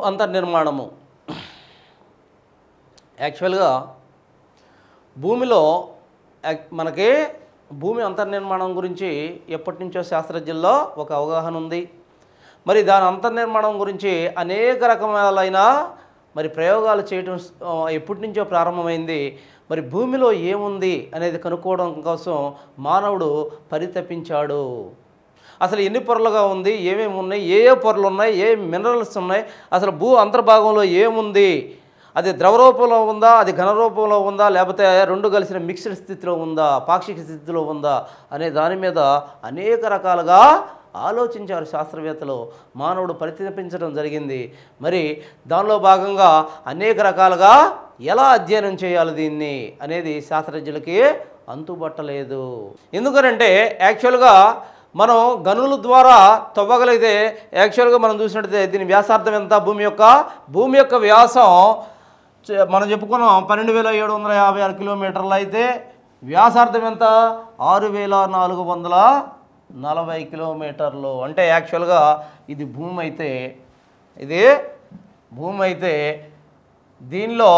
అంతర్నిర్మాణము. యాక్చువల్గా భూమిలో మనకి భూమి అంతర్నిర్మాణం గురించి ఎప్పటి నుంచో శాస్త్రజ్ఞుల్లో ఒక అవగాహన ఉంది. మరి దాని అంతర్నిర్మాణం గురించి అనేక రకమైన మరి ప్రయోగాలు చేయడం ఎప్పటి నుంచో ప్రారంభమైంది. మరి భూమిలో ఏముంది అనేది కనుక్కోవడం కోసం మానవుడు పరితపించాడు. అసలు ఎన్ని పొరలుగా ఉంది, ఏమేమి ఉన్నాయి, ఏ ఏ పొరలు ఉన్నాయి, ఏ మినరల్స్ ఉన్నాయి, అసలు భూ అంతర్భాగంలో ఏముంది, అది ద్రవ రూపంలో ఉందా, అది ఘన రూపంలో ఉందా, లేకపోతే రెండు కలిసిన మిక్స్డ్ స్థితిలో ఉందా, పాక్షిక స్థితిలో ఉందా అనే దాని మీద అనేక రకాలుగా ఆలోచించారు శాస్త్రవేత్తలు. మానవుడు పరితపించడం జరిగింది. మరి దానిలో భాగంగా అనేక రకాలుగా ఎలా అధ్యయనం చేయాలి దీన్ని అనేది శాస్త్రజ్ఞులకి అంతుబట్టలేదు. ఎందుకనంటే యాక్చువల్గా మనం గనుల ద్వారా తవ్వగలిగితే యాక్చువల్గా మనం చూసినట్టయితే దీని వ్యాసార్థం ఎంత, భూమి యొక్క వ్యాసం మనం చెప్పుకున్నాం 12,756 కిలోమీటర్లు అయితే వ్యాసార్థం ఎంత 6,440 కిలోమీటర్లు. అంటే యాక్చువల్గా ఇది భూమి అయితే దీనిలో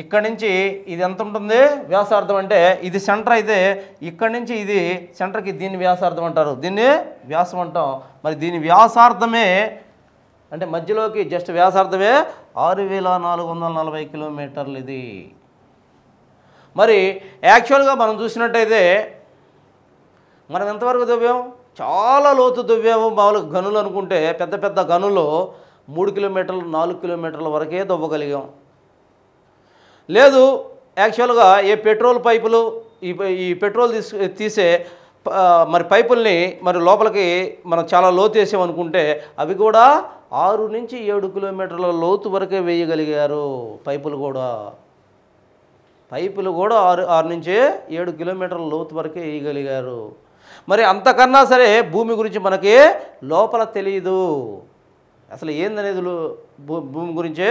ఇక్కడి నుంచి ఇది ఎంత ఉంటుంది వ్యాసార్థం అంటే ఇది సెంటర్ అయితే ఇక్కడి నుంచి ఇది సెంటర్కి దీన్ని వ్యాసార్థం అంటారు, దీన్ని వ్యాసం అంటాం. మరి దీని వ్యాసార్థమే అంటే మధ్యలోకి జస్ట్ వ్యాసార్థమే 6,440 కిలోమీటర్లు ఇది. మరి యాక్చువల్గా మనం చూసినట్టయితే మనం ఎంతవరకు దువ్వాం, చాలా లోతు దువ్వాము. మామూలుగా గనులు అనుకుంటే పెద్ద పెద్ద గనులు 3 కిలోమీటర్లు 4 కిలోమీటర్ల వరకే దువ్వగలిగాం. లేదు యాక్చువల్గా ఏ పెట్రోల్ పైపులు ఈ పెట్రోల్ తీసే మరి పైపుల్ని మరి లోపలికి మనం చాలా లోతు వేసామనుకుంటే అవి కూడా 6 నుంచి 7 కిలోమీటర్ల లోతు వరకే వేయగలిగారు. పైపులు కూడా 6 నుంచి 7 కిలోమీటర్ల లోతు వరకే వేయగలిగారు. మరి అంతకన్నా సరే భూమి గురించి మనకి లోపల తెలియదు. అసలు ఏందనేది భూమి గురించే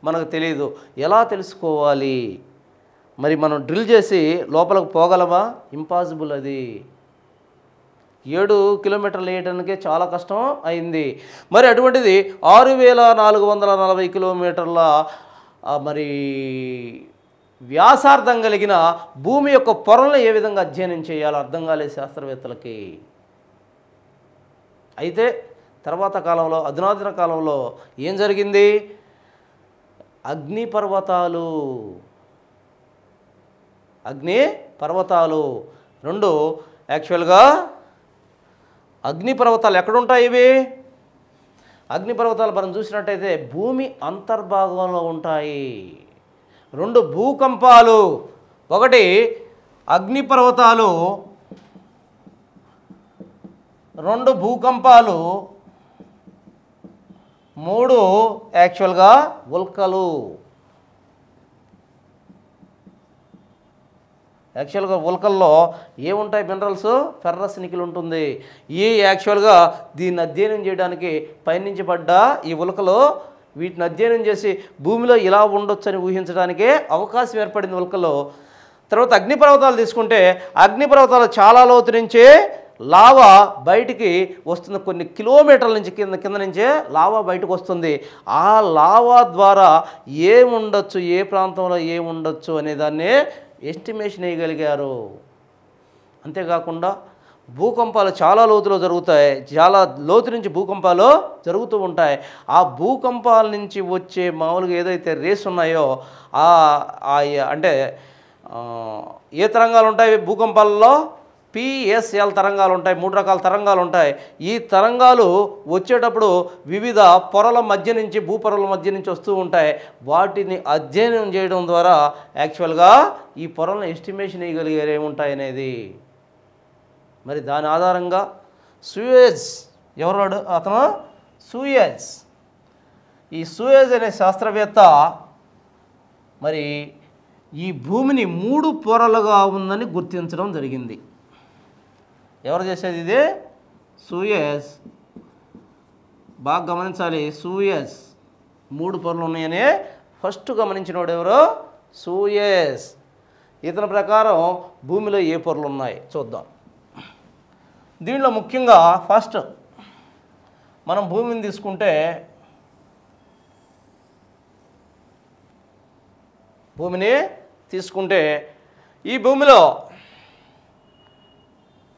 మనకు తెలియదు. ఎలా తెలుసుకోవాలి? మరి మనం డ్రిల్ చేసి లోపలికి పోగలమా? ఇంపాసిబుల్. అది 7 కిలోమీటర్లు వేయడానికే చాలా కష్టం అయింది. మరి అటువంటిది 6,440 కిలోమీటర్ల మరి వ్యాసార్థం కలిగిన భూమి యొక్క పొరలను ఏ విధంగా అధ్యయనం చేయాలో అర్థం కాలేదు శాస్త్రవేత్తలకి. అయితే తర్వాత కాలంలో అధునాతన కాలంలో ఏం జరిగింది, అగ్ని పర్వతాలు రెండు యాక్చువల్గా అగ్నిపర్వతాలు ఎక్కడుంటాయి? ఇవి అగ్నిపర్వతాలు మనం చూసినట్టయితే భూమి అంతర్భాగంలో ఉంటాయి. 2 భూకంపాలు, ఒకటి అగ్నిపర్వతాలు, 2 భూకంపాలు, 3 యాక్చువల్గా ఉల్కలు. యాక్చువల్గా ఉల్కల్లో ఏముంటాయి మినరల్స్? ఫెర్రస్ నికెల్ ఉంటుంది. ఈ యాక్చువల్గా దీన్ని అధ్యయనం చేయడానికి పైనుంచి పడ్డ ఈ ఉల్కలు వీటిని అధ్యయనం చేసి భూమిలో ఇలా ఉండొచ్చని ఊహించడానికే అవకాశం ఏర్పడింది ఉల్కలో. తర్వాత అగ్నిపర్వతాలు తీసుకుంటే అగ్నిపర్వతాలు చాలా లోతు నుంచే లావా బయటికి వస్తుంది. కొన్ని కిలోమీటర్ల నుంచి కింద నుంచే లావా బయటకు వస్తుంది. ఆ లావా ద్వారా ఏముండొచ్చు, ఏ ప్రాంతంలో ఏముండొచ్చు అనేదాన్ని ఎస్టిమేషన్ వేయగలిగారు. అంతేకాకుండా భూకంపాలు చాలా లోతులో జరుగుతాయి, చాలా లోతు నుంచి భూకంపాలు జరుగుతూ ఉంటాయి. ఆ భూకంపాల నుంచి వచ్చే మామూలుగా ఏదైతే రేస్ ఉన్నాయో అంటే ఏ తరంగాలు ఉంటాయి భూకంపాలలో? PSL తరంగాలు ఉంటాయి. 3 రకాల తరంగాలు ఉంటాయి. ఈ తరంగాలు వచ్చేటప్పుడు వివిధ పొరల మధ్య నుంచి భూపొరల మధ్య నుంచి వస్తూ ఉంటాయి. వాటిని అధ్యయనం చేయడం ద్వారా యాక్చువల్గా ఈ పొరలను ఎస్టిమేషన్ వేయగలిగారు ఏముంటాయి అనేది. మరి దాని ఆధారంగా అతను సూయజ్ ఈ సూయజ్ అనే శాస్త్రవేత్త మరి ఈ భూమిని 3 పొరలుగా ఉందని గుర్తించడం జరిగింది. ఎవరు చేసేది ఇది? సూయజ్. బాగా గమనించాలి, సూయజ్ 3 పొరలు ఉన్నాయని ఫస్ట్ గమనించినవాడు ఎవరు? సూయజ్. ఇతని ప్రకారం భూమిలో ఏ పొరలు ఉన్నాయి చూద్దాం. దీనిలో ముఖ్యంగా ఫస్ట్ మనం భూమిని తీసుకుంటే భూమిని తీసుకుంటే ఈ భూమిలో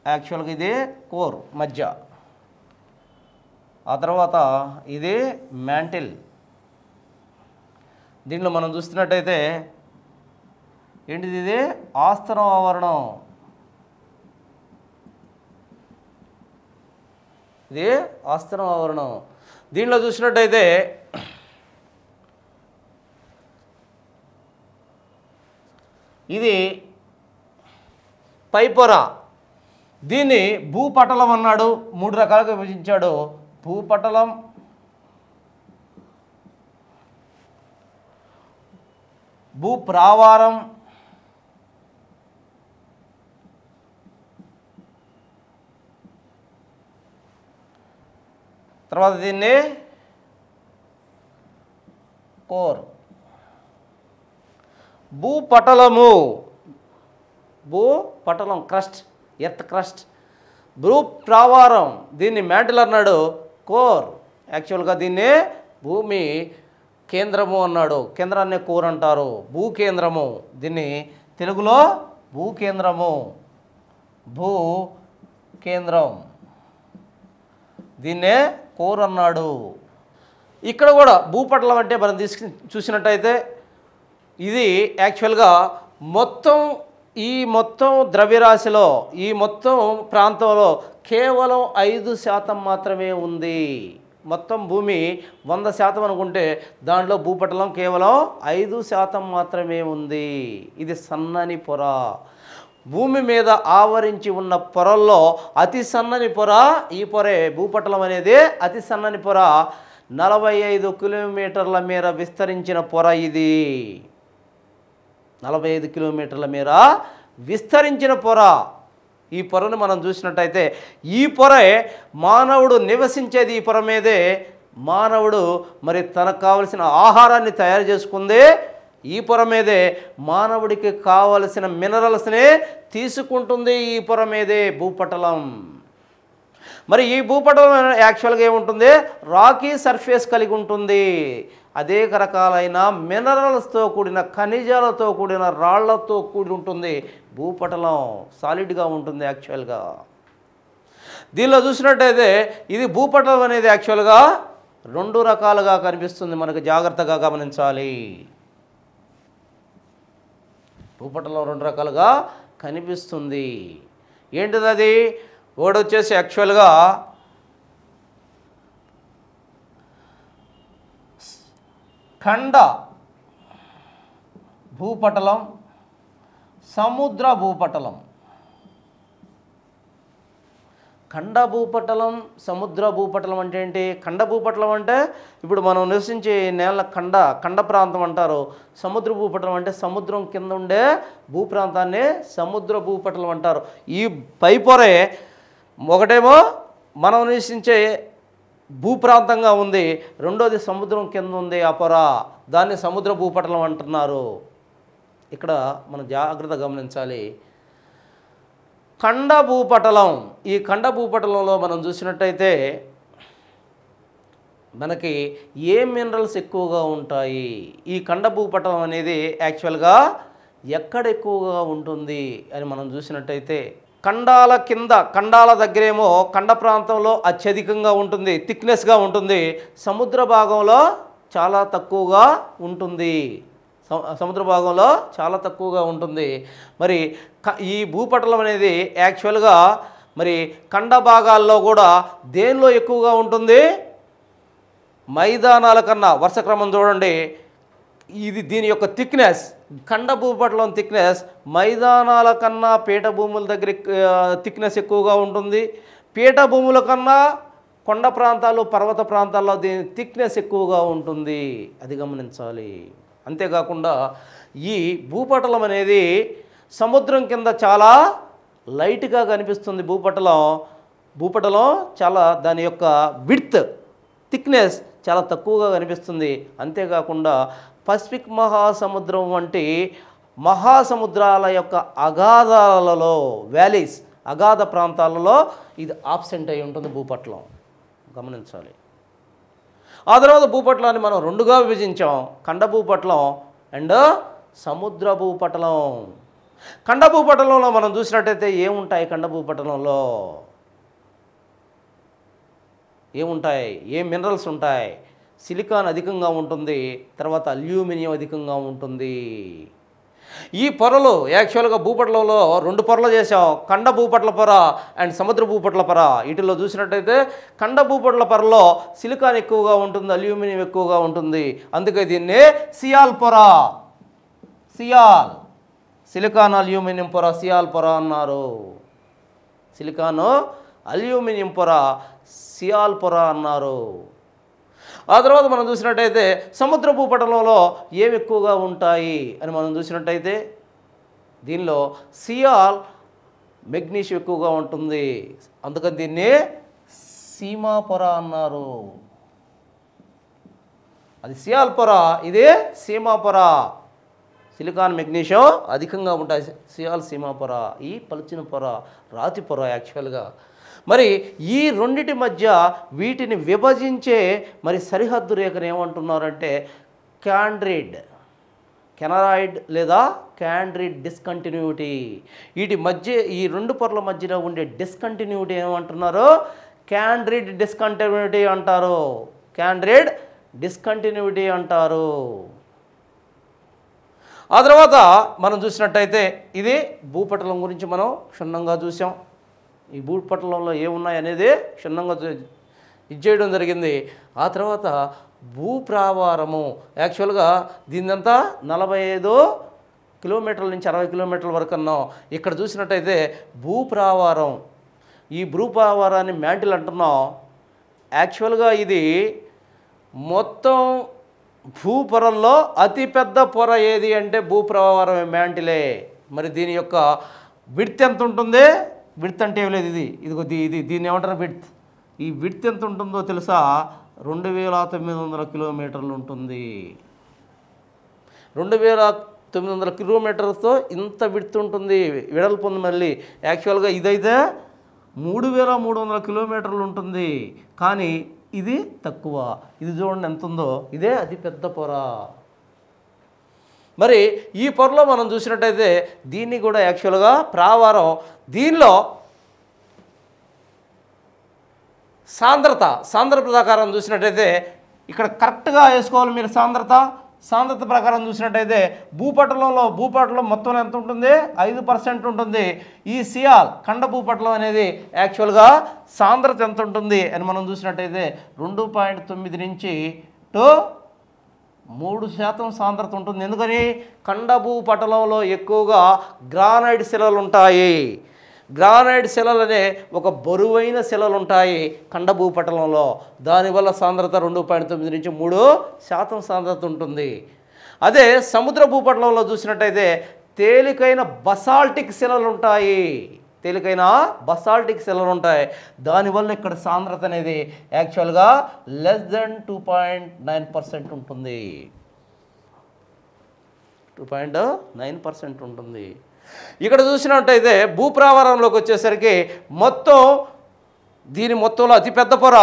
యాక్చువల్గా ఇది కోర్ మధ్య, ఆ తర్వాత ఇది మ్యాంటిల్. దీనిలో మనం చూస్తున్నట్టయితే ఏంటిది, ఇది ఆస్తరం ఆవరణం. ఇది ఆస్తరం ఆవరణం. దీనిలో చూసినట్టయితే ఇది పైపొర. దీన్ని భూపటలం అన్నాడు, 3 రకాలుగా విభజించాడు. భూపటలం, భూప్రావారం, తర్వాత దీన్ని కోర్. భూపటలము, భూపటలం క్రస్ట్, ఎర్త్ క్రస్ట్. భూప్రావారం, దీన్ని మ్యాంటిల్ అన్నాడు. కోర్, యాక్చువల్గా దీన్ని భూమి కేంద్రము అన్నాడు. కేంద్రాన్ని కోర్ అంటారు. భూకేంద్రము, దీన్ని తెలుగులో భూకేంద్రము, భూకేంద్రం, దీన్నే కోర్ అన్నాడు. ఇక్కడ కూడా భూపటలం అంటే మనం చూసినట్టయితే ఇది యాక్చువల్గా మొత్తం ద్రవ్యరాశిలో, ఈ మొత్తం ప్రాంతంలో కేవలం 5% మాత్రమే ఉంది. మొత్తం భూమి 100% అనుకుంటే దాంట్లో భూపటలం కేవలం 5% మాత్రమే ఉంది. ఇది సన్నని పొర. భూమి మీద ఆవరించి ఉన్న పొరల్లో అతి సన్నని పొర ఈ పొరే. భూపటలం అనేది అతి సన్నని పొర. 45 కిలోమీటర్ల మేర విస్తరించిన పొర ఇది. 45 కిలోమీటర్ల మేర విస్తరించిన పొర. ఈ పొరను మనం చూసినట్టయితే ఈ పొరే మానవుడు నివసించేది. ఈ పొర మీదే మానవుడు మరి తనకు కావలసిన ఆహారాన్ని తయారు చేసుకుంది. ఈ పొర మీదే మానవుడికి కావలసిన మినరల్స్ని తీసుకుంటుంది. ఈ పొర మీదే భూపటలం. మరి ఈ భూపటలం యాక్చువల్గా ఏముంటుంది, రాకీ సర్ఫేస్ కలిగి ఉంటుంది. అనేక రకాలైన మినరల్స్తో కూడిన, ఖనిజాలతో కూడిన, రాళ్లతో కూడి ఉంటుంది. భూపటలం సాలిడ్గా ఉంటుంది యాక్చువల్గా. దీనిలో చూసినట్టయితే ఇది భూపటలం అనేది యాక్చువల్గా 2 రకాలుగా కనిపిస్తుంది. మనకు జాగ్రత్తగా గమనించాలి. భూపటలం 2 రకాలుగా కనిపిస్తుంది. ఏంటిది అది? ఒకటి వచ్చేసి యాక్చువల్గా ఖండ భూపటలం, సముద్ర భూపటలం. ఖండ భూపటలం, సముద్ర భూపటలం అంటే ఏంటి? ఖండ భూపటలం అంటే ఇప్పుడు మనం నివసించే నేల ఖండ ప్రాంతం అంటారు. సముద్ర భూపటలం అంటే సముద్రం కింద ఉండే భూప్రాంతాన్ని సముద్ర భూపటలం అంటారు. ఈ పైపొరే ఒకటేమో మనం నివసించే భూప్రాంతంగా ఉంది, రెండోది సముద్రం కింద ఉంది ఆ పొర, దాన్ని సముద్ర భూపటలం అంటున్నారు. ఇక్కడ మనం జాగ్రత్తగా గమనించాలి. ఖండ భూపటలం, ఈ ఖండ భూపటలంలో మనం చూసినట్టయితే మనకి ఏ మినరల్స్ ఎక్కువగా ఉంటాయి? ఈ ఖండ భూపటలం అనేది యాక్చువల్గా ఎక్కడ ఎక్కువగా ఉంటుంది అని మనం చూసినట్టయితే ఖండాల కింద, ఖండాల దగ్గరేమో ఖండ ప్రాంతంలో అత్యధికంగా ఉంటుంది, థిక్నెస్గా ఉంటుంది. సముద్ర భాగంలో చాలా తక్కువగా ఉంటుంది. సముద్ర భాగంలో చాలా తక్కువగా ఉంటుంది. మరి ఈ భూపటలం అనేది యాక్చువల్గా మరి ఖండ భాగాల్లో కూడా దేనిలో ఎక్కువగా ఉంటుంది? మైదానాల కన్నా. వరుస క్రమం చూడండి. ఇది దీని యొక్క థిక్నెస్, ఖండ భూపటలం థిక్నెస్ మైదానాల కన్నా పీఠభూముల దగ్గర థిక్నెస్ ఎక్కువగా ఉంటుంది. పీఠభూముల కన్నా కొండ ప్రాంతాలు, పర్వత ప్రాంతాల్లో దీని థిక్నెస్ ఎక్కువగా ఉంటుంది. అది గమనించాలి. అంతేకాకుండా ఈ భూపటలం అనేది సముద్రం కింద చాలా లైట్గా కనిపిస్తుంది. భూపటలం చాలా దాని యొక్క విడ్త్, థిక్నెస్ చాలా తక్కువగా కనిపిస్తుంది. అంతేకాకుండా పసిఫిక్ మహాసముద్రం వంటి మహాసముద్రాల యొక్క అగాధాలలో, వ్యాలీస్, అగాధ ప్రాంతాలలో ఇది ఆబ్సెంట్ అయి ఉంటుంది భూపటలం. గమనించాలి. ఆ తర్వాత భూపటలాన్ని మనం 2గా విభజించాం, ఖండ భూపటలం అండ్ సముద్ర భూపటలం. ఖండ భూపటలంలో మనం చూసినట్టయితే ఏముంటాయి? ఖండ భూపటలంలో ఏముంటాయి? ఏ మినరల్స్ ఉంటాయి? సిలికాన్ అధికంగా ఉంటుంది, తర్వాత అల్యూమినియం అధికంగా ఉంటుంది. ఈ పొరలు యాక్చువల్గా భూపటలంలో 2 పొరలు చేసాం, ఖండ భూపటల పొర అండ్ సముద్ర భూపటల పొర. వీటిల్లో చూసినట్టయితే ఖండ భూపటల పొరలో సిలికాన్ ఎక్కువగా ఉంటుంది, అల్యూమినియం ఎక్కువగా ఉంటుంది. అందుకే దీన్ని సియాల్ పొర, సిలికాన్ అల్యూమినియం పొర, సియాల్ పొర అన్నారు. సిలికాను అల్యూమినియం పొర, సియాల్ పొర అన్నారు. ఆ తర్వాత మనం చూసినట్టయితే సముద్ర భూపటలంలో ఏవి ఎక్కువగా ఉంటాయి అని మనం చూసినట్టయితే దీనిలో సియాల్, మెగ్నీషియం ఎక్కువగా ఉంటుంది. అందుకని దీన్ని సీమా పొర అన్నారు. అది సియాల్ పొర, ఇది సీమా పొర. సిలికాన్, మెగ్నీషియం అధికంగా ఉంటాయి. సియాల్, సీమా పొర. ఈ పలుచిన పొర రాతి పొర యాక్చువల్గా. మరి ఈ రెండిటి మధ్య వీటిని విభజించే మరి సరిహద్దు రేఖను ఏమంటున్నారంటే కెనరాయిడ్ లేదా క్యాండ్రిడ్ డిస్కంటిన్యూటీ. వీటి మధ్య, ఈ 2 పొరల మధ్యలో ఉండే డిస్కంటిన్యూటీ ఏమంటున్నారు? క్యాండ్రిడ్ డిస్కంటిన్యూటీ అంటారు. క్యాండ్రిడ్ డిస్కంటిన్యూటీ అంటారు. ఆ తర్వాత మనం చూసినట్టయితే ఇది భూపటలం గురించి మనం క్షుణ్ణంగా చూసాం. ఈ భూపటలంలో ఏమున్నాయి అనేది క్షుణ్ణంగా ఇచ్చేయడం జరిగింది. ఆ తర్వాత భూప్రావారము యాక్చువల్గా దీన్నంతా 45 కిలోమీటర్ల నుంచి 60 కిలోమీటర్ల వరకు అన్నాం. ఇక్కడ చూసినట్టయితే భూప్రావారం, ఈ భూప్రావారాన్ని మ్యాంటిల్ అంటున్నాం. యాక్చువల్గా ఇది మొత్తం భూపొరల్లో అతిపెద్ద పొర ఏది అంటే భూప్రావారమే, మ్యాంటిలే. మరి దీని యొక్క విడ్త్ ఎంత ఉంటుంది? విడ్త్ అంటే ఏం లేదు, దీన్ని ఏమంటారు? విడ్త్. ఈ విడ్త్ ఎంత ఉంటుందో తెలుసా? 2900 కిలోమీటర్లు ఉంటుంది. 2900 కిలోమీటర్స్తో ఇంత విడ్త్ ఉంటుంది, వెడల్పు ఉంది. మళ్ళీ యాక్చువల్గా ఇదైతే 3300 కిలోమీటర్లు ఉంటుంది, కానీ ఇది తక్కువ. ఇది చూడండి ఎంత ఉందో, ఇదే అతిపెద్ద పొర. మరి ఈ పొరలో మనం చూసినట్టయితే దీన్ని కూడా యాక్చువల్గా ప్రావారం. దీనిలో సాంద్రత ప్రకారం చూసినట్టయితే ఇక్కడ కరెక్ట్గా వేసుకోవాలి మీరు. సాంద్రత ప్రకారం చూసినట్టయితే భూపటలం మొత్తం ఎంత ఉంటుంది? 5% ఉంటుంది. ఈ సియాల్ ఖండ భూపటలం అనేది యాక్చువల్గా సాంద్రత ఎంత ఉంటుంది అని మనం చూసినట్టయితే 2.9 నుంచి 3% సాంద్రత ఉంటుంది. ఎందుకని? ఖండ భూపటలంలో ఎక్కువగా గ్రానైట్ శిలలు ఉంటాయి. గ్రానైట్ శిలలు అనే ఒక బరువైన శిలలు ఉంటాయి ఖండ భూపటలంలో. దానివల్ల సాంద్రత 2.9 నుంచి 3% సాంద్రత ఉంటుంది. అదే సముద్ర భూపటలంలో చూసినట్టయితే తేలికైన బసాల్టిక్ శిలలు ఉంటాయి. దానివల్ల ఇక్కడ సాంద్రత అనేది యాక్చువల్గా లెస్ దెన్ 2.9% ఉంటుంది. 2.9% ఉంటుంది. ఇక్కడ చూసినట్టయితే భూప్రావారంలోకి వచ్చేసరికి దీని మొత్తంలో అతిపెద్ద పొర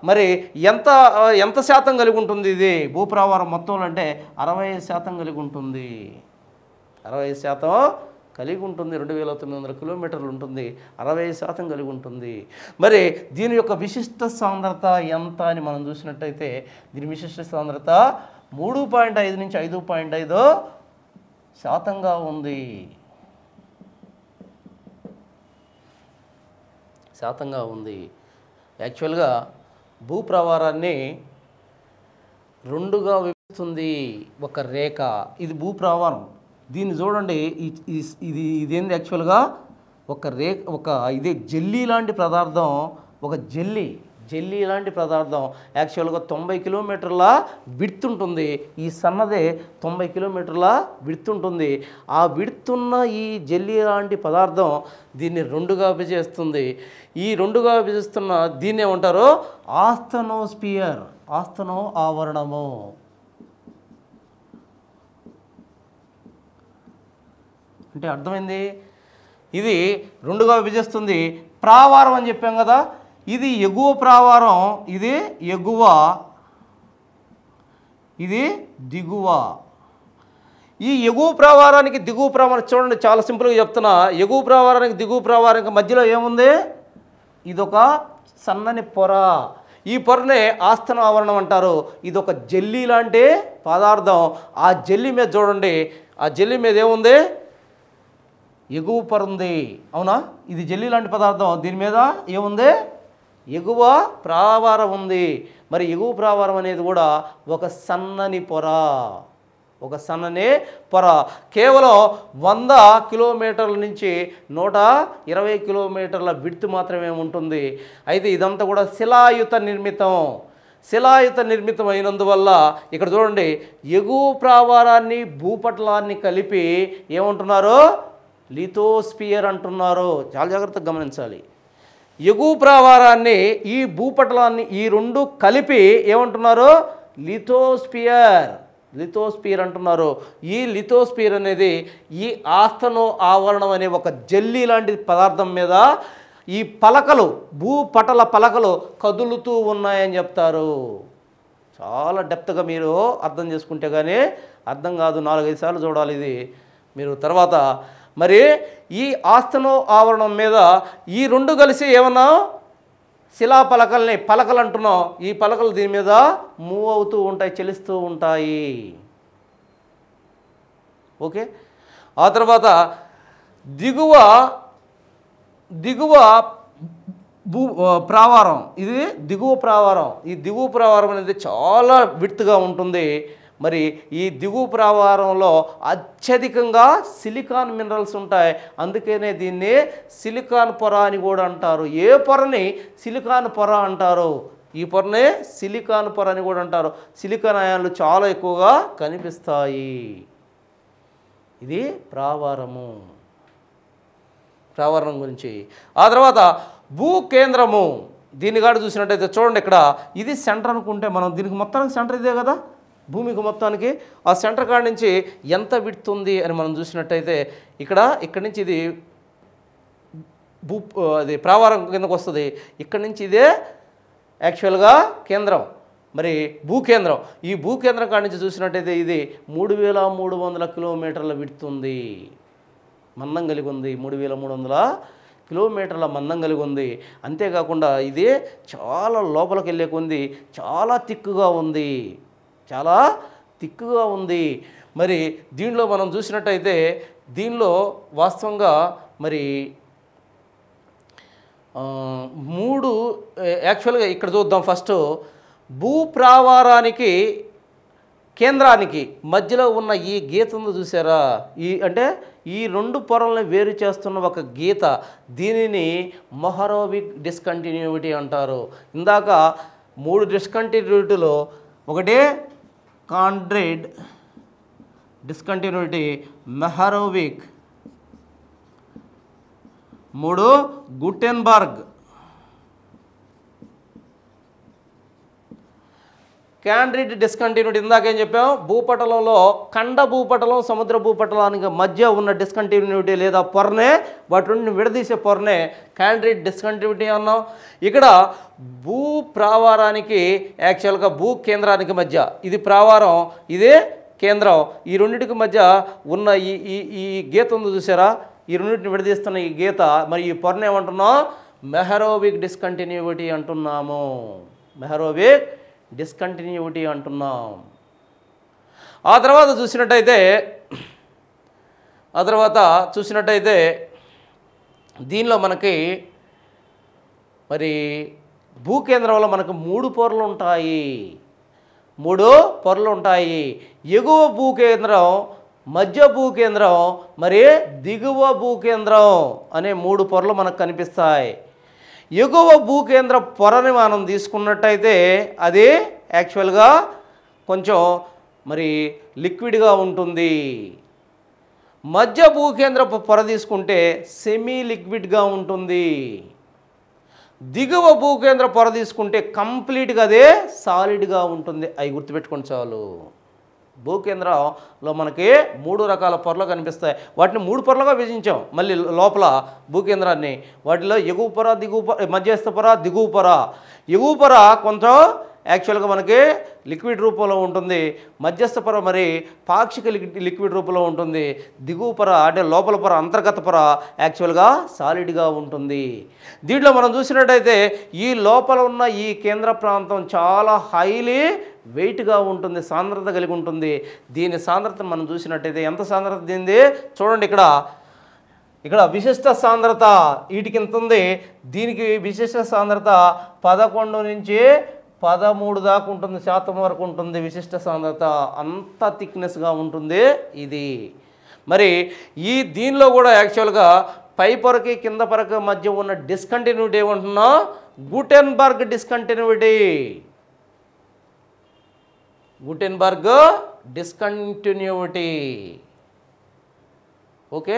మరి ఎంత శాతం కలిగి ఉంటుంది? ఇది భూప్రావారం మొత్తంలో అంటే 60% కలిగి ఉంటుంది. 60% కలిగి ఉంటుంది. 2900 కిలోమీటర్లు ఉంటుంది, 60% కలిగి ఉంటుంది. మరి దీని యొక్క విశిష్ట సాంద్రత ఎంత అని మనం చూసినట్టయితే దీని విశిష్ట సాంద్రత 3.5 నుంచి 5.5% ఉంది. యాక్చువల్గా భూప్రవారాన్ని 2గా విభజిస్తుంది ఒక రేఖ. ఇది భూప్రవారం. దీన్ని చూడండి, ఇదేంది యాక్చువల్గా ఇదే జెల్లీ లాంటి పదార్థం. ఒక జెల్లీ లాంటి పదార్థం యాక్చువల్గా 90 కిలోమీటర్ల విడ్త్ ఉంటుంది. ఈ సన్నదే 90 కిలోమీటర్ల విడ్త్ ఉంటుంది. ఆ విడ్త్ ఉన్న ఈ జెల్లీ లాంటి పదార్థం దీన్ని 2గా విభజిస్తుంది. ఈ 2గా విభజిస్తున్న దీన్ని ఏమంటారు? ఆస్తనోస్పియర్, ఆస్తనో ఆవరణము. అంటే అర్థమైంది? ఇది 2గా విభజిస్తుంది. ప్రావారం అని చెప్పాం కదా, ఇది ఎగువ ప్రావారం, ఇది ఎగువ, ఇది దిగువ. ఈ ఎగువ ప్రావారానికి దిగువ ప్రావారం చూడండి, చాలా సింపుల్గా చెప్తున్నా. ఎగువ ప్రావారానికి దిగువ ప్రావారానికి మధ్యలో ఏముంది? ఇదొక సన్నని పొర. ఈ పొరనే ఆస్తన ఆవరణం అంటారు. ఇదొక జెల్లీ లాంటి పదార్థం. ఆ జెల్లీ మీద చూడండి, ఆ జెల్లీ మీద ఏముంది? ఎగువ పొర ఉంది. అవునా? ఇది జెల్లీ లాంటి పదార్థం. దీని మీద ఏముంది? ఎగువ ప్రావారం ఉంది. మరి ఎగువ ప్రావారం అనేది కూడా ఒక సన్నని పొర, ఒక సన్నని పొర. కేవలం 100 కిలోమీటర్ల నుంచి 120 కిలోమీటర్ల విడ్త్ మాత్రమే ఉంటుంది. అయితే ఇదంతా కూడా శిలాయుత నిర్మితం. శిలాయుత నిర్మితం అయినందువల్ల ఇక్కడ చూడండి, ఎగువ ప్రావారాన్ని భూపటలాన్ని కలిపి ఏమంటున్నారు? లిథోస్పియర్ అంటున్నారు. చాలా జాగ్రత్తగా గమనించాలి. ఎగువ ప్రావారాన్ని ఈ భూపటలాన్ని ఈ రెండు కలిపి ఏమంటున్నారు? లిథోస్పియర్, లిథోస్పియర్ అంటున్నారు. ఈ లిథోస్పియర్ అనేది ఈ ఆస్తనో ఆవరణం అనే ఒక జెల్లీ లాంటి పదార్థం మీద ఈ పలకలు, భూపటల పలకలు కదులుతూ ఉన్నాయని చెప్తారు. చాలా డెప్త్గా మీరు అర్థం చేసుకుంటే కానీ అర్థం కాదు. 4-5 సార్లు చూడాలి ఇది మీరు. తర్వాత మరి ఈ ఆస్తనో ఆవరణం మీద ఈ రెండు కలిసి ఏమన్నా శిలా పలకల్ని పలకలు అంటున్నాం. ఈ పలకలు దీని మీద మూవ్ అవుతూ ఉంటాయి, చలిస్తూ ఉంటాయి. ఓకే. ఆ తర్వాత దిగువ ప్రావారం, ఇది దిగువ ప్రావారం. ఈ దిగువ ప్రావారం అనేది చాలా విడ్త్గా ఉంటుంది. మరి ఈ దిగువ ప్రావారంలో అత్యధికంగా సిలికాన్ మినరల్స్ ఉంటాయి. అందుకనే దీన్ని సిలికాన్ పొర అని కూడా అంటారు. ఏ పొరని? సిలికాన్ పొర అంటారు. ఈ పొరనే సిలికాన్ పొర అని కూడా అంటారు. సిలికాన్ అయాన్లు చాలా ఎక్కువగా కనిపిస్తాయి. ఇది ప్రావారము, ప్రావారం గురించి. ఆ తర్వాత భూకేంద్రము. దీన్ని కాడ చూసినట్టయితే చూడండి, ఇక్కడ ఇది సెంటర్ అనుకుంటే మనం దీనికి మొత్తానికి సెంటర్ ఇదే కదా, భూమికి మొత్తానికి. ఆ సెంటర్ కాడ నుంచి ఎంత విడ్త్ ఉంది అని మనం చూసినట్టయితే ఇక్కడి నుంచి ఇది అది ప్రావారం కిందకు వస్తుంది. ఇక్కడి నుంచి ఇదే యాక్చువల్గా కేంద్రం, మరి భూకేంద్రం. ఈ భూకేంద్రం కాడ నుంచి చూసినట్టయితే ఇది 3300 కిలోమీటర్ల విడ్త్ ఉంది, మందం కలిగి ఉంది. 3300 కిలోమీటర్ల మందం కలిగి ఉంది. అంతేకాకుండా ఇది చాలా లోపలికి వెళ్ళే కొంది చాలా తిక్కుగా ఉంది, చాలా తిక్కుగా ఉంది. మరి దీనిలో మనం చూసినట్టయితే దీనిలో వాస్తవంగా మరి 3 యాక్చువల్గా ఇక్కడ చూద్దాం. ఫస్ట్ భూప్రావారానికి కేంద్రానికి మధ్యలో ఉన్న ఈ గీత ఉంది చూసారా? అంటే ఈ రెండు పొరల్ని వేరు చేస్తున్న ఒక గీత, దీనిని మొహరోవిక్ డిస్కంటిన్యూటీ అంటారు. ఇందాక 3 డిస్కంటిన్యూటీలో ఒకటి కాండ్రేడ్ డిస్కంటిన్యూటీ, మెహరోవిక్, 3 గుటెన్బర్గ్. క్యాండ్రిడ్ డిస్కంటిన్యూటీ ఇందాకేం చెప్పాం? భూపటలంలో ఖండ భూపటలం, సముద్ర భూపటలానికి మధ్య ఉన్న డిస్కంటిన్యూటీ లేదా పొరనే, వాటి రెండుని విడదీసే పొరనే క్యాండ్రిడ్ డిస్కంటిన్యూటీ అన్నాం. ఇక్కడ భూ ప్రావారానికి యాక్చువల్గా భూ కేంద్రానికి మధ్య, ఇది ప్రావారం, ఇదే కేంద్రం, ఈ రెండింటికి మధ్య ఉన్న ఈ గీత ఉంది చూసారా? ఈ రెండింటిని విడదీస్తున్న ఈ గీత, మరి ఈ పొరను ఏమంటున్నాం? మెహరోవిక్ డిస్కంటిన్యూటీ అంటున్నాము. మెహరోవిక్ డిస్కంటిన్యూటీ అంటున్నాం. ఆ తర్వాత చూసినట్టయితే దీనిలో మనకి మరి భూకేంద్రంలో మనకు 3 పొరలు ఉంటాయి. 3 పొరలు ఉంటాయి. ఎగువ భూకేంద్రం, మధ్య భూకేంద్రం, మరి దిగువ భూకేంద్రం అనే 3 పొరలు మనకు కనిపిస్తాయి. ఎగువ భూకేంద్ర పొరని మనం తీసుకున్నట్టయితే అది యాక్చువల్గా కొంచెం మరి లిక్విడ్గా ఉంటుంది. మధ్య భూకేంద్ర పొర తీసుకుంటే సెమీ లిక్విడ్గా ఉంటుంది. దిగువ భూకేంద్ర పొర తీసుకుంటే కంప్లీట్గా అదే సాలిడ్గా ఉంటుంది. అవి గుర్తుపెట్టుకోండి చాలు. భూకేంద్రంలో మనకి 3 రకాల పొరలు కనిపిస్తాయి. వాటిని 3 పొరలుగా విభజించాం. మళ్ళీ లోపల భూకేంద్రాన్ని వాటిలో ఎగువ పొర, దిగువ పొర, మధ్యస్థ పొర, దిగువ పొర. ఎగువ పొర కొంచెం యాక్చువల్గా మనకి లిక్విడ్ రూపంలో ఉంటుంది, మధ్యస్థ పొర మరి పాక్షిక లిక్విడ్ రూపంలో ఉంటుంది, దిగువ పొర అంటే లోపల పొర అంతర్గత పొర యాక్చువల్గా సాలిడ్గా ఉంటుంది. దీంట్లో మనం చూసినట్టయితే ఈ లోపల ఉన్న ఈ కేంద్ర ప్రాంతం చాలా హైలీ వెయిట్గా ఉంటుంది, సాంద్రత కలిగి ఉంటుంది. దీని సాంద్రత మనం చూసినట్టయితే ఎంత సాంద్రత దీనిది చూడండి, ఇక్కడ విశిష్ట సాంద్రత వీటికి ఎంత ఉంది, దీనికి విశిష్ట సాంద్రత 11 నుంచి 13 దాకా ఉంటుంది, శాతం వరకు ఉంటుంది విశిష్ట సాంద్రత. అంత థిక్నెస్గా ఉంటుంది ఇది. మరి దీనిలో కూడా యాక్చువల్గా పై పొరకి కింద పొరకి మధ్య ఉన్న డిస్కంటిన్యూటీ ఏమంటున్నా, Gutenberg discontinuity. Gutenberg discontinuity. Okay,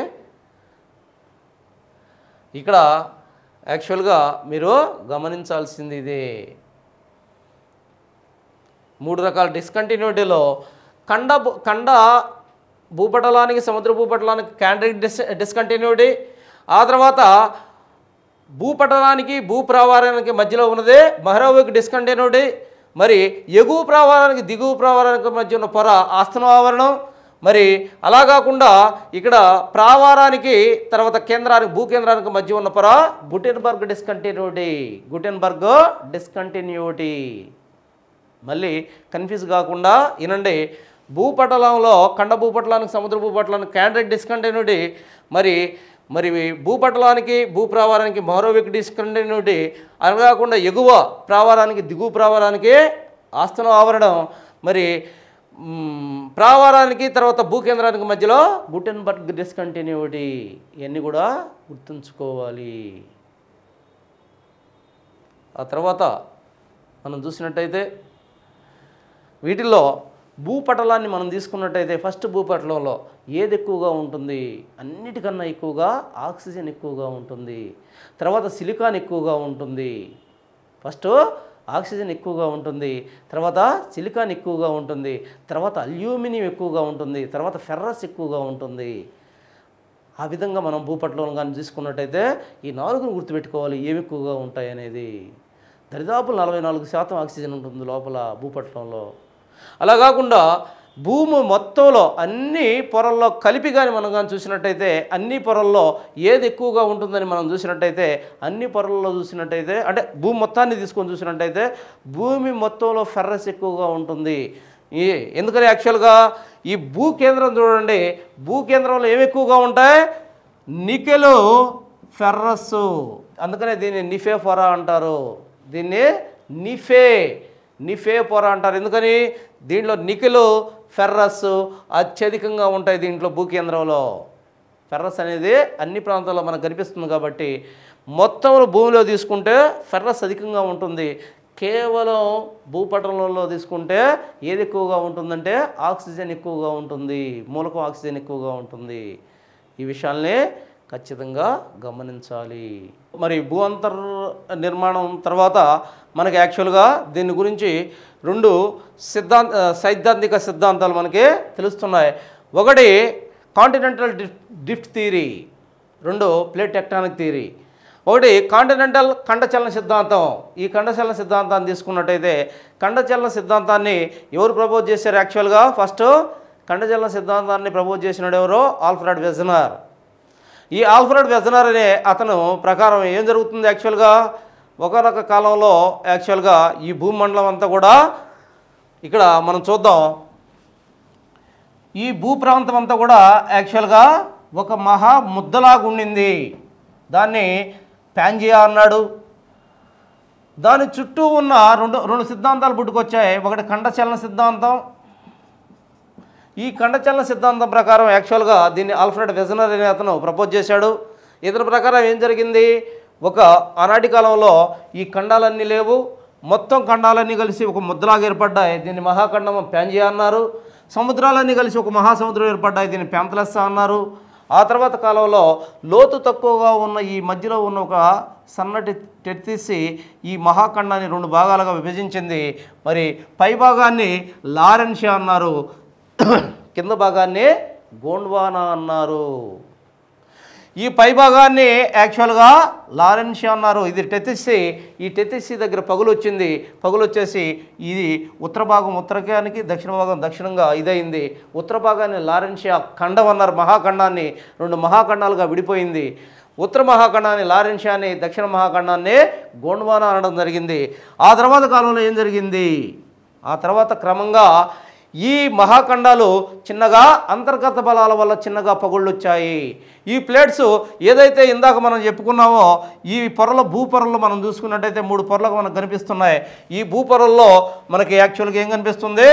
ఇక్కడ యాక్చువల్గా మీరు గమనించాల్సింది ఇదే. 3 రకాల డిస్కంటిన్యూటీలో ఖండ భూపటలానికి సముద్ర భూపటలానికి క్యాండ్రిక్ డిస్కంటిన్యూటీ, ఆ తర్వాత భూపటలానికి భూప్రావారానికి మధ్యలో ఉన్నదే మహరోవిక్ డిస్కంటిన్యూటీ, మరి ఎగువ ప్రావారానికి దిగువ ప్రావారానికి మధ్య ఉన్న పొర ఆస్తన ఆవరణం. మరి అలా కాకుండా ఇక్కడ ప్రావారానికి తర్వాత కేంద్రానికి భూకేంద్రానికి మధ్య ఉన్న పొర గుటెన్బర్గ్ డిస్కంటిన్యూటీ. Gutenberg discontinuity. మళ్ళీ కన్ఫ్యూజ్ కాకుండా వినండి, భూపటలంలో ఖండ భూపటలానికి సముద్ర భూపటలానికి క్యాండ్రిక్ డిస్కంటిన్యూటీ, మరి భూపటలానికి భూప్రావారానికి మహరోవిక్ డిస్కంటిన్యూటీ, అలా కాకుండా ఎగువ ప్రావారానికి దిగువ ప్రావారానికి ఆస్తన ఆవరణం, మరి ప్రావారానికి తర్వాత భూకేంద్రానికి మధ్యలో గుటెన్బర్గ్ డిస్కంటిన్యూటీ. ఇవన్నీ కూడా గుర్తుంచుకోవాలి. ఆ తర్వాత మనం చూసినట్టయితే వీటిల్లో భూపటలాన్ని మనం తీసుకున్నట్టయితే ఫస్ట్ భూపటలంలో ఏది ఎక్కువగా ఉంటుంది, అన్నిటికన్నా ఎక్కువగా ఆక్సిజన్ ఎక్కువగా ఉంటుంది, తర్వాత సిలికాన్ ఎక్కువగా ఉంటుంది. ఫస్ట్ ఆక్సిజన్ ఎక్కువగా ఉంటుంది, తర్వాత సిలికాన్ ఎక్కువగా ఉంటుంది, తర్వాత అల్యూమినియం ఎక్కువగా ఉంటుంది, తర్వాత ఫెర్రస్ ఎక్కువగా ఉంటుంది. ఆ విధంగా మనం భూపటలం కానీ తీసుకున్నట్టయితే ఈ 4ని గుర్తుపెట్టుకోవాలి ఏమి ఎక్కువగా ఉంటాయి అనేది. దరిదాపు 44% ఆక్సిజన్ ఉంటుంది లోపల భూపటలంలో. అలా కాకుండా భూమి మొత్తంలో అన్ని పొరల్లో కలిపి కానీ మనం కానీ చూసినట్టయితే అన్ని పొరల్లో ఏది ఎక్కువగా ఉంటుందని మనం చూసినట్టయితే అన్ని పొరల్లో చూసినట్టయితే అంటే భూమి మొత్తాన్ని తీసుకొని చూసినట్టయితే భూమి మొత్తంలో ఫెర్రస్ ఎక్కువగా ఉంటుంది. ఎందుకని యాక్చువల్గా ఈ భూకేంద్రం చూడండి, భూకేంద్రంలో ఏమి ఎక్కువగా ఉంటాయి, నికెలు ఫెర్రస్. అందుకనే దీన్ని నిఫే పొర అంటారు. దీన్ని నిఫే పొర అంటారు. ఎందుకని దీంట్లో నికెలు ఫెర్రస్ అత్యధికంగా ఉంటాయి. దీంట్లో భూకేంద్రంలో ఫెర్రస్ అనేది అన్ని ప్రాంతాల్లో మనకు కనిపిస్తుంది కాబట్టి మొత్తంలో భూమిలో తీసుకుంటే ఫెర్రస్ అధికంగా ఉంటుంది. కేవలం భూపటలంలో తీసుకుంటే ఏది ఎక్కువగా ఉంటుందంటే ఆక్సిజన్ ఎక్కువగా ఉంటుంది, మూలకం ఆక్సిజన్ ఎక్కువగా ఉంటుంది. ఈ విషయాల్ని ఖచ్చితంగా గమనించాలి. మరి భూ అంతర్ నిర్మాణం తర్వాత మనకి యాక్చువల్గా దీని గురించి 2 సైద్ధాంతిక సిద్ధాంతాలు మనకి తెలుస్తున్నాయి. ఒకటి continental drift theory, 2 plate tectonic theory. ఒకటి కాంటినెంటల్ ఖండచలన సిద్ధాంతం. ఈ ఖండచలన సిద్ధాంతాన్ని తీసుకున్నట్టయితే ఖండచలన సిద్ధాంతాన్ని ఎవరు ప్రపోజ్ చేశారు, యాక్చువల్గా ఫస్ట్ ఖండచలన సిద్ధాంతాన్ని ప్రపోజ్ చేసినాడు ఎవరు, ఆల్ఫ్రెడ్ వెజనర్. ఈ ఆల్ఫ్రెడ్ వెజనర్ అనే అతను ప్రకారం ఏం జరుగుతుంది, యాక్చువల్గా ఒకనొక కాలంలో యాక్చువల్గా ఈ భూమండలం అంతా కూడా ఇక్కడ మనం చూద్దాం, ఈ భూప్రాంతం అంతా కూడా యాక్చువల్గా ఒక మహా ముద్దలాగా ఉండింది. దాన్ని ప్యాంజియా అన్నాడు. దాని చుట్టూ ఉన్న రెండు సిద్ధాంతాలు పుట్టుకొచ్చాయి. ఒకటి ఖండచలన సిద్ధాంతం. ఈ ఖండచలన సిద్ధాంతం ప్రకారం యాక్చువల్గా దీన్ని ఆల్ఫ్రెడ్ వెజనర్ అనే అతను ప్రపోజ్ చేశాడు. ఇతని ప్రకారం ఏం జరిగింది, ఆనాటి కాలంలో ఈ ఖండాలన్నీ లేవు, మొత్తం ఖండాలన్నీ కలిసి ఒక ముద్దలాగా ఏర్పడ్డాయి. దీన్ని మహాఖండం ప్యాంజియా అన్నారు. సముద్రాలన్నీ కలిసి ఒక మహాసముద్రం ఏర్పడ్డాయి. దీన్ని ప్యాంతలెస్సా అన్నారు. ఆ తర్వాత కాలంలో లోతు తక్కువగా ఉన్న ఈ మధ్యలో ఉన్న ఒక సన్నటి తెత్తిసి ఈ మహాఖండాన్ని 2 భాగాలుగా విభజించింది. మరి పై భాగాన్ని లారెన్షియా అన్నారు, కింద భాగాన్ని గోండ్వానా అన్నారు. ఈ పై భాగాన్ని యాక్చువల్గా లారెన్షియా అన్నారు. ఇది టెథెస్సీ. ఈ టెథెస్సీ దగ్గర పగులు వచ్చింది. పగులు వచ్చేసి ఇది ఉత్తర భాగం ఉత్తరానికి, దక్షిణ భాగం దక్షిణంగా ఇదైంది. ఉత్తర భాగాన్ని లారెన్షియా ఖండం అన్నారు. మహాఖండాన్ని 2 మహాఖండాలుగా విడిపోయింది. ఉత్తర మహాఖండాన్ని లారెన్షియాని, దక్షిణ మహాఖండాన్ని గోండ్వానా అనడం జరిగింది. ఆ తర్వాత కాలంలో ఏం జరిగింది? ఆ తర్వాత క్రమంగా ఈ మహాఖండాలు చిన్నగా అంతర్గత బలాల వల్ల చిన్నగా పగుళ్ళు వచ్చాయి. ఈ ప్లేట్స్ ఏదైతే ఇందాక మనం చెప్పుకున్నామో, ఈ పొరల భూపొరల్లో మనం చూసుకున్నట్టయితే 3 పొరలకు మనకు కనిపిస్తున్నాయి. ఈ భూపొరల్లో మనకి యాక్చువల్గా ఏం కనిపిస్తుంది?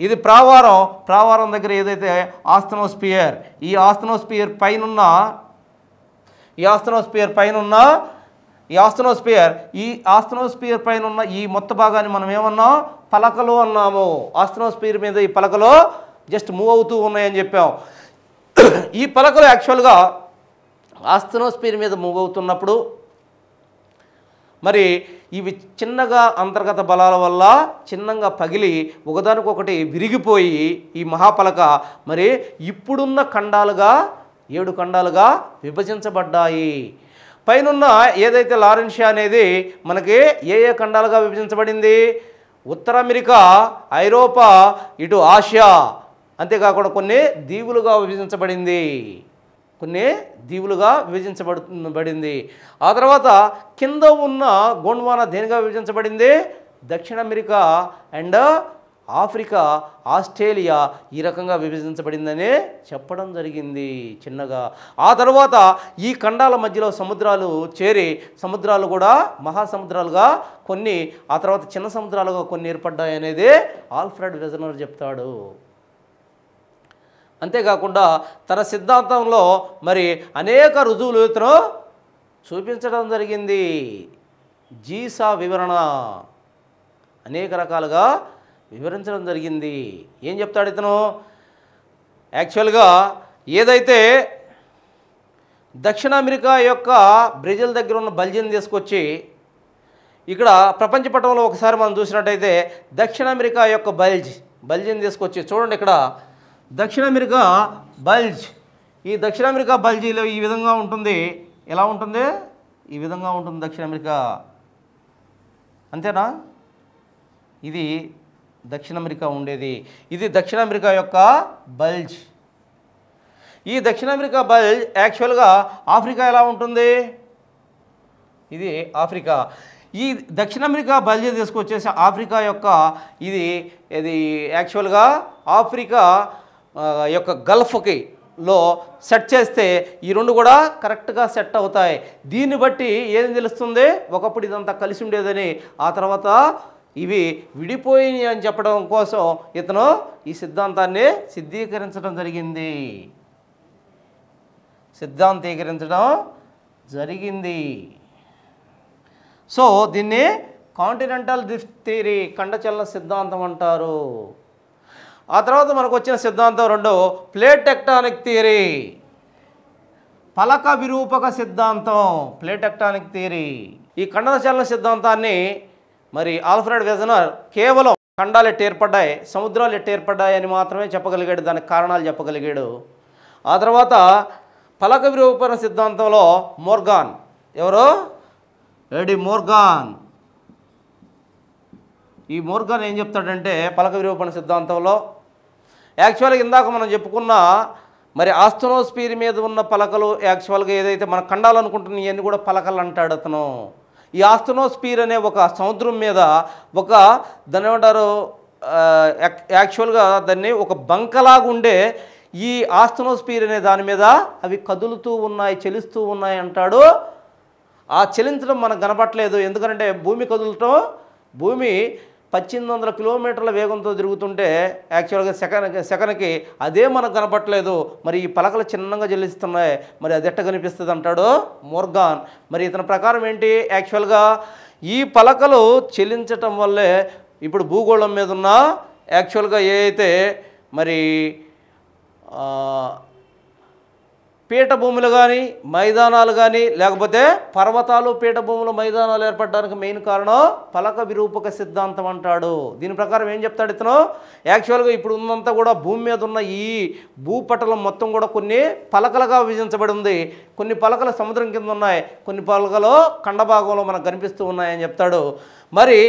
ఇది ప్రావారం దగ్గర ఏదైతే ఆస్థనోస్పియర్, ఈ ఆస్థనోస్పియర్ పైన ఉన్న ఈ మొత్తం భాగాన్ని మనం ఏమన్నాం? పలకలు అన్నాము. ఆస్థనోస్పియర్ మీద ఈ పలకలు జస్ట్ మూవ్ అవుతూ ఉన్నాయని చెప్పాం. ఈ పలకలు యాక్చువల్గా ఆస్థనోస్పియర్ మీద మూవ్ అవుతున్నప్పుడు మరి ఇవి చిన్నగా అంతర్గత బలాల వల్ల చిన్నగా పగిలి ఒకదానికొకటి విరిగిపోయి ఈ మహాపలక మరి ఇప్పుడున్న ఖండాలుగా 7 ఖండాలుగా విభజించబడ్డాయి. పైనున్న ఏదైతే లారెన్షియా అనేది మనకి ఏ ఖండాలుగా విభజించబడింది? ఉత్తర అమెరికా, ఐరోపా, ఇటు ఆసియా, అంతేకాకుండా కొన్ని దీవులుగా విభజించబడింది. ఆ తర్వాత కింద ఉన్న గోండ్వానా దేనిగా విభజించబడింది? దక్షిణ అమెరికా అండ్ ఆఫ్రికా, ఆస్ట్రేలియా ఈ రకంగా విభజించబడిందని చెప్పడం జరిగింది చిన్నగా. ఆ తర్వాత ఈ ఖండాల మధ్యలో సముద్రాలు చేరి సముద్రాలు కూడా మహాసముద్రాలుగా కొన్ని, ఆ తర్వాత చిన్న సముద్రాలుగా కొన్ని ఏర్పడ్డాయి అనేది ఆల్ఫ్రెడ్ వెజనర్ చెప్తాడు. అంతేకాకుండా తన సిద్ధాంతంలో మరి అనేక రుజువులు ఇతను చూపించడం జరిగింది. జీసా వివరణ అనేక రకాలుగా వివరించడం జరిగింది. ఏం చెప్తాడు ఇతను? యాక్చువల్గా ఏదైతే దక్షిణ అమెరికా యొక్క బ్రెజిల్ దగ్గర ఉన్న బల్జిని తీసుకొచ్చి ఇక్కడ ప్రపంచ పటంలో ఒకసారి మనం చూసినట్టయితే దక్షిణ అమెరికా యొక్క బల్జిని తీసుకొచ్చి చూడండి. ఇక్కడ దక్షిణ అమెరికా బల్జ్, ఈ దక్షిణ అమెరికా బల్జీలో ఈ విధంగా ఉంటుంది. ఎలా ఉంటుంది? ఈ విధంగా ఉంటుంది దక్షిణ అమెరికా. అంతేనా? ఇది దక్షిణ అమెరికా ఉండేది. ఇది దక్షిణ అమెరికా యొక్క బల్జ్. ఈ దక్షిణ అమెరికా బల్జ్ యాక్చువల్గా ఆఫ్రికా ఎలా ఉంటుంది? ఇది ఆఫ్రికా. ఈ దక్షిణ అమెరికా బల్జ్ తీసుకొచ్చేసి ఆఫ్రికా యొక్క ఇది యాక్చువల్గా ఆఫ్రికా యొక్క గల్ఫ్కి లో సెట్ చేస్తే ఈ 2 కూడా కరెక్ట్గా సెట్ అవుతాయి. దీన్ని బట్టి ఏం తెలుస్తుంది? ఒకప్పుడు ఇదంతా కలిసి ఉండేదని, ఆ తర్వాత ఇవి విడిపోయినాయి అని చెప్పడం కోసం ఇతను ఈ సిద్ధాంతాన్ని సిద్ధీకరించడం జరిగింది. సో దీన్ని కాంటినెంటల్ డ్రిఫ్ట్ థియరీ, ఖండచలన సిద్ధాంతం అంటారు. ఆ తర్వాత మనకు వచ్చిన సిద్ధాంతం 2 ప్లేట్ టెక్టానిక్ థియరీ, పలక విరూపక సిద్ధాంతం, ప్లేట్ టెక్టానిక్ థియరీ. ఈ ఖండచలన సిద్ధాంతాన్ని మరి ఆల్ఫ్రెడ్ వెజనర్ కేవలం ఖండాలు ఎట్టు ఏర్పడ్డాయి, సముద్రాలు ఎట్టు ఏర్పడ్డాయి అని మాత్రమే చెప్పగలిగాడు, దానికి కారణాలు చెప్పగలిగాడు. ఆ తర్వాత పలక విరూపణ సిద్ధాంతంలో మోర్గాన్, ఎవరు? ఎడి మోర్గాన్. ఈ మోర్గాన్ ఏం చెప్తాడంటే పలక విరూపణ సిద్ధాంతంలో యాక్చువల్గా ఇందాక మనం చెప్పుకున్న మరి ఆస్థనోస్పియర్ మీద ఉన్న పలకలు యాక్చువల్గా ఏదైతే మన ఖండాలు అనుకుంటున్నాయి ఇవన్నీ కూడా పలకలు అంటాడు అతను. ఈ ఆస్థనోస్పియర్ అనే ఒక సముద్రం మీద ఒక దాన్ని ఏమంటారు, యాక్చువల్గా దాన్ని ఒక బంకలాగా ఉండే ఈ ఆస్థనోస్పియర్ అనే దాని మీద అవి కదులుతూ ఉన్నాయి, చెలిస్తూ ఉన్నాయి అంటాడు. ఆ చెలించడం మనకు కనపట్లేదు, ఎందుకంటే భూమి కదులటం, భూమి 1800 కిలోమీటర్ల వేగంతో తిరుగుతుంటే యాక్చువల్గా సెకన్కి అదే మనకు కనపట్లేదు. మరి ఈ పలకలు చిన్నగా చెల్లిస్తున్నాయి, మరి అది ఎట్ట కనిపిస్తుంది అంటాడు మోర్గాన్. మరి ఇతని ప్రకారం ఏంటి? యాక్చువల్గా ఈ పలకలు చెల్లించటం వల్లే ఇప్పుడు భూగోళం మీద ఉన్న యాక్చువల్గా ఏ అయితే మరి పీఠభూములు కానీ మైదానాలు కానీ లేకపోతే పర్వతాలు పీఠభూములు మైదానాలు ఏర్పడడానికి మెయిన్ కారణం పలక విరూపక సిద్ధాంతం అంటాడు. దీని ప్రకారం ఏం చెప్తాడు ఇతను? యాక్చువల్గా ఇప్పుడు ఉన్నంతా కూడా భూమి మీద ఉన్న ఈ భూపటలం మొత్తం కూడా కొన్ని పలకలుగా విభజించబడి ఉంది. కొన్ని పలకలు సముద్రం కింద ఉన్నాయి, కొన్ని పలకలు ఖండభాగంలో మనకు కనిపిస్తూ ఉన్నాయని చెప్తాడు. మరి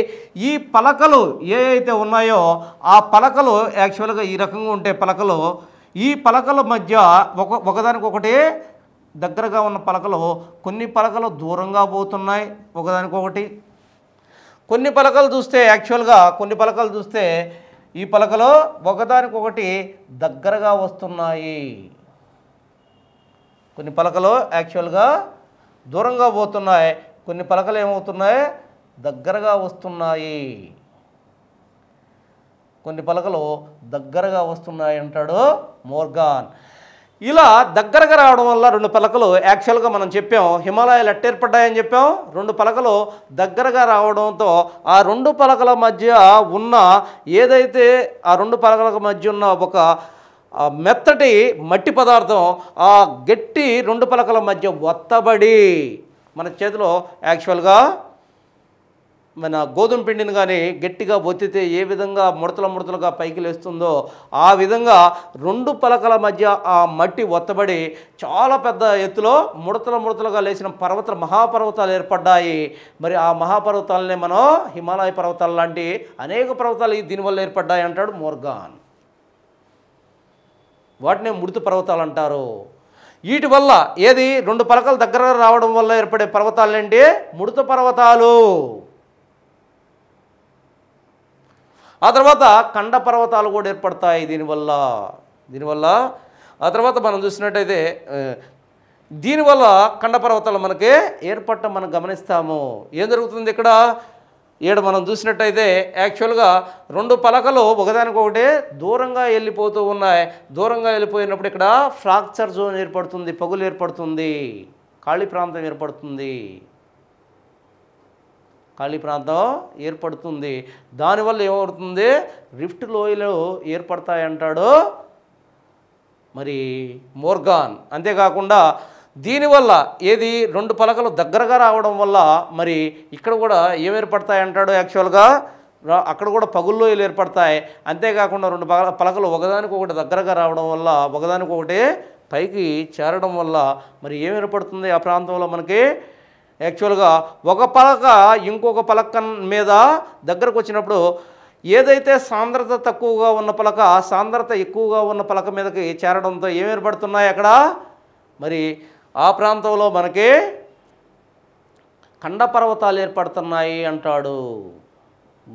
ఈ పలకలు ఏ అయితే ఉన్నాయో ఆ పలకలు యాక్చువల్గా ఈ రకంగా ఉంటే పలకలు, ఈ పలకల మధ్య ఒకదానికొకటి దగ్గరగా ఉన్న పలకలు, కొన్ని పలకలు దూరంగా పోతున్నాయి ఒకదానికొకటి. కొన్ని పలకలు చూస్తే యాక్చువల్గా కొన్ని పలకలు చూస్తే ఈ పలకలు ఒకదానికొకటి దగ్గరగా వస్తున్నాయి. కొన్ని పలకలు యాక్చువల్గా దూరంగా పోతున్నాయి, కొన్ని పలకలు ఏమవుతున్నాయి? దగ్గరగా వస్తున్నాయి. కొన్ని పలకలు దగ్గరగా వస్తున్నాయి అంటాడు మోర్గాన్. ఇలా దగ్గరగా రావడం వల్ల రెండు పలకలు యాక్చువల్గా మనం చెప్పాం హిమాలయాలు ఏర్పడ్డాయని చెప్పాం. రెండు పలకలు దగ్గరగా రావడంతో ఆ రెండు పలకల మధ్య ఉన్న ఏదైతే ఆ రెండు పలకల మధ్య ఉన్న ఒక మెత్తటి మట్టి పదార్థం ఆ గట్టి రెండు పలకల మధ్య ఒత్తబడి మన చేతిలో యాక్చువల్గా మన గోధుమ పిండిని కానీ గట్టిగా ఒత్తితే ఏ విధంగా ముడతలుగా పైకి లేస్తుందో ఆ విధంగా రెండు పలకల మధ్య ఆ మట్టి ఒత్తబడి చాలా పెద్ద ఎత్తులో ముడతలుగా లేచిన మహాపర్వతాలు ఏర్పడ్డాయి. మరి ఆ మహాపర్వతాలనే మనం హిమాలయ పర్వతాలు లాంటి అనేక పర్వతాలు దీనివల్ల ఏర్పడ్డాయి అంటాడు మోర్గాన్. వాటినే ముడుతు పర్వతాలు అంటారు. వీటి వల్ల ఏది రెండు పలకలు దగ్గర రావడం వల్ల ఏర్పడే పర్వతాలు ఏంటి? ముడుత పర్వతాలు. ఆ తర్వాత ఖండ పర్వతాలు కూడా ఏర్పడతాయి దీనివల్ల. ఆ తర్వాత మనం చూసినట్టయితే దీనివల్ల ఖండ పర్వతాలు మనకి ఏర్పడటం మనం గమనిస్తాము. ఏం జరుగుతుంది ఇక్కడ? మనం చూసినట్టయితే యాక్చువల్గా రెండు పలకలు ఒకదానికొకటి దూరంగా వెళ్ళిపోతూ ఉన్నాయి. దూరంగా వెళ్ళిపోయినప్పుడు ఇక్కడ ఫ్రాక్చర్ జోన్ ఏర్పడుతుంది, పగులు ఏర్పడుతుంది, ఖాళీ ప్రాంతం ఏర్పడుతుంది. ఖాళీ ప్రాంతం ఏర్పడుతుంది. దానివల్ల ఏమవుతుంది? రిఫ్ట్ లోయలు ఏర్పడతాయంటాడు మరి మోర్గాన్. అంతేకాకుండా దీనివల్ల ఏది రెండు పలకలు దగ్గరగా రావడం వల్ల మరి ఇక్కడ కూడా ఏం ఏర్పడతాయంటాడు? యాక్చువల్గా అక్కడ కూడా పగుల్లోయలు ఏర్పడతాయి. అంతేకాకుండా రెండు పలకలు ఒకదానికొకటి దగ్గరగా రావడం వల్ల ఒకదానికొకటి పైకి చేరడం వల్ల మరి ఏం ఏర్పడుతుంది ఆ ప్రాంతంలో మనకి? యాక్చువల్గా ఒక పలక ఇంకొక పలక మీద దగ్గరకు వచ్చినప్పుడు ఏదైతే సాంద్రత తక్కువగా ఉన్న పలక సాంద్రత ఎక్కువగా ఉన్న పలక మీదకి చేరడంతో ఏం ఏర్పడుతున్నాయి అక్కడ? మరి ఆ ప్రాంతంలో మనకి ఖండ పర్వతాలు ఏర్పడుతున్నాయి అంటాడు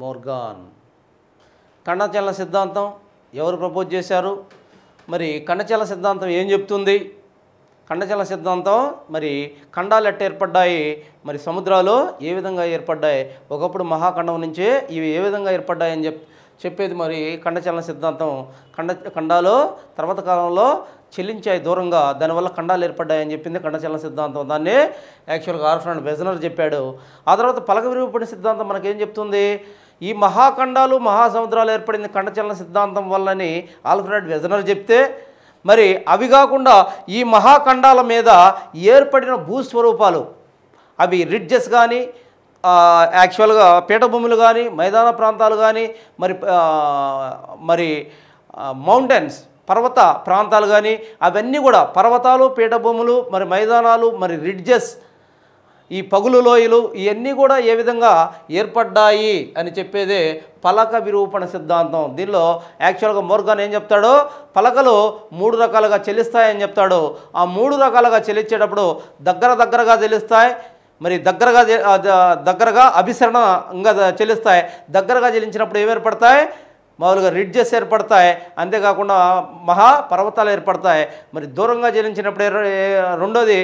మోర్గాన్. ఖండచలన సిద్ధాంతం ఎవరు ప్రపోజ్ చేశారు? మరి ఖండచలన సిద్ధాంతం ఏం చెప్తుంది? ఖండచలన సిద్ధాంతం మరి ఖండాలు ఎట్ట ఏర్పడ్డాయి, మరి సముద్రాలు ఏ విధంగా ఏర్పడ్డాయి, ఒకప్పుడు మహాఖండం నుంచి ఇవి ఏ విధంగా ఏర్పడ్డాయని చెప్పేది మరి ఖండచలన సిద్ధాంతం. ఖండాలు తర్వాత కాలంలో చెల్లించాయి దూరంగా, దానివల్ల ఖండాలు ఏర్పడ్డాయని చెప్పింది ఖండచలన సిద్ధాంతం. దాన్ని యాక్చువల్గా ఆల్ఫ్రెడ్ వెజనర్ చెప్పాడు. ఆ తర్వాత పలక విరూపణ సిద్ధాంతం మనకేం చెప్తుంది? ఈ మహాఖండాలు మహాసముద్రాలు ఏర్పడింది ఖండచలన సిద్ధాంతం వల్లని ఆల్ఫ్రెడ్ వెజనర్ చెప్తే, మరి అవి కాకుండా ఈ మహాఖండాల మీద ఏర్పడిన భూస్వరూపాలు అవి రిడ్జెస్ కానీ యాక్చువల్గా పీఠభూములు కానీ మైదాన ప్రాంతాలు కానీ మరి మౌంటైన్స్ పర్వత ప్రాంతాలు కానీ అవన్నీ కూడా పర్వతాలు పీఠభూములు మరి మైదానాలు మరి రిడ్జెస్ ఈ పగులు లోయలు ఇవన్నీ కూడా ఏ విధంగా ఏర్పడ్డాయి అని చెప్పేదే పలక విరూపణ సిద్ధాంతం. దీనిలో యాక్చువల్గా మోర్గాన్ ఏం చెప్తాడో పలకలు మూడు రకాలుగా చెల్లిస్తాయని చెప్తాడు. ఆ మూడు రకాలుగా చెల్లించేటప్పుడు దగ్గరగా చెల్లిస్తాయి, మరి దగ్గరగా అభిసరణంగా చెల్లిస్తాయి. దగ్గరగా చెల్లించినప్పుడు ఏర్పడతాయి? మామూలుగా రిడ్జెస్ ఏర్పడతాయి, అంతేకాకుండా మహాపర్వతాలు ఏర్పడతాయి. మరి దూరంగా చెల్లించినప్పుడు రెండోది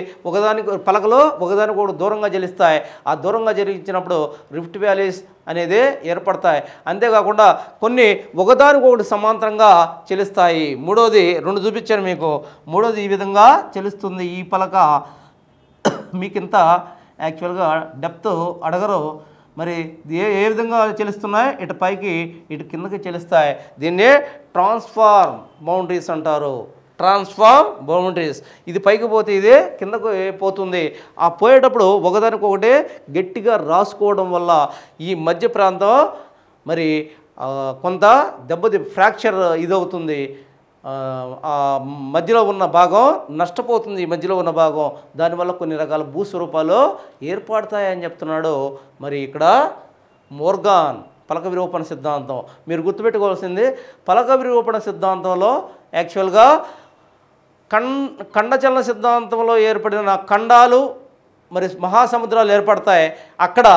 పలకలు ఒకదానికి దూరంగా చెల్లిస్తాయి. ఆ దూరంగా చెల్లించినప్పుడు రిఫ్ట్ వ్యాలీస్ అనేది ఏర్పడతాయి. అంతేకాకుండా కొన్ని ఒకదానికొకటి సమాంతరంగా చెల్లిస్తాయి. మూడోది రెండు చూపించాను మీకు. మూడోది ఈ విధంగా చెల్లిస్తుంది ఈ పలక. మీకింత యాక్చువల్గా డెప్త్ అడగరు. మరి ఏ విధంగా చెల్లిస్తున్నాయి? ఇటు పైకి ఇటు కిందకి చెల్లిస్తాయి. దీన్ని ట్రాన్స్ఫార్మ్ బౌండరీస్ అంటారు. Transform boundaries. ఇది పైకి పోతే ఇది కిందకు పోతుంది. ఆ పోయేటప్పుడు ఒకదానికొకటి గట్టిగా రాసుకోవడం వల్ల ఈ మధ్య ప్రాంతం మరి కొంత దెబ్బతి ఫ్రాక్చర్ ఇదవుతుంది. ఆ మధ్యలో ఉన్న భాగం నష్టపోతుంది. ఈ మధ్యలో ఉన్న భాగం దానివల్ల కొన్ని రకాల భూస్వరూపాలు ఏర్పడతాయని చెప్తున్నాడు. మరి ఇక్కడ మోర్గాన్ పలక విరూపణ సిద్ధాంతం మీరు గుర్తుపెట్టుకోవాల్సింది. పలక విరూపణ సిద్ధాంతంలో యాక్చువల్గా ఖండచలన సిద్ధాంతంలో ఏర్పడిన ఖండాలు మరి మహాసముద్రాలు ఏర్పడతాయి. అక్కడ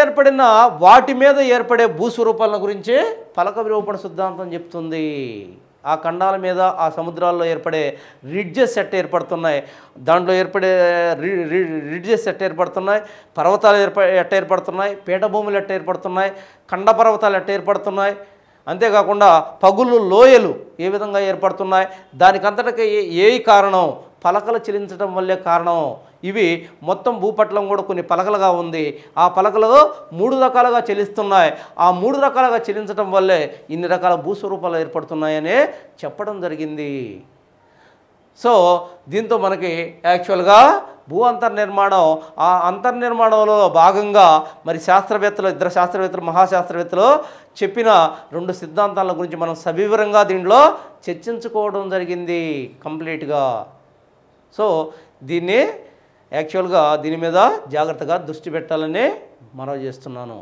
ఏర్పడిన వాటి మీద ఏర్పడే భూస్వరూపాల గురించి పలక విరూపణ సిద్ధాంతం చెప్తుంది. ఆ ఖండాల మీద ఆ సముద్రాల్లో ఏర్పడే రిడ్జెస్ ఎట్ట ఏర్పడుతున్నాయి, దాంట్లో ఏర్పడే రిడ్జెస్ ఎట్ట ఏర్పడుతున్నాయి, పర్వతాలు ఎట్ట ఏర్పడుతున్నాయి, పీఠభూములు ఎట్ట ఏర్పడుతున్నాయి, ఖండ పర్వతాలు ఎట్ట ఏర్పడుతున్నాయి, అంతేకాకుండా పగులు లోయలు ఏ విధంగా ఏర్పడుతున్నాయి, దానికంతటికి ఏ కారణం, పలకలు చెలించడం వల్లే కారణం. ఇవి మొత్తం భూపట్లం కూడా కొన్ని పలకలుగా ఉంది. ఆ పలకలు 3 రకాలుగా చెలిస్తున్నాయి. ఆ 3 రకాలుగా చెలించడం వల్లే ఇన్ని రకాల భూస్వరూపాలు ఏర్పడుతున్నాయని చెప్పడం జరిగింది. సో దీంతో మనకి యాక్చువల్గా భూ అంతర్నిర్మాణం, ఆ అంతర్నిర్మాణంలో భాగంగా మరి ఇద్దరు శాస్త్రవేత్తలు మహాశాస్త్రవేత్తలు చెప్పిన 2 సిద్ధాంతాల గురించి మనం సవివరంగా దీంట్లో చర్చించుకోవడం జరిగింది కంప్లీట్గా. సో దీన్ని యాక్చువల్గా దీని మీద జాగ్రత్తగా దృష్టి పెట్టాలని మనవి చేస్తున్నాను.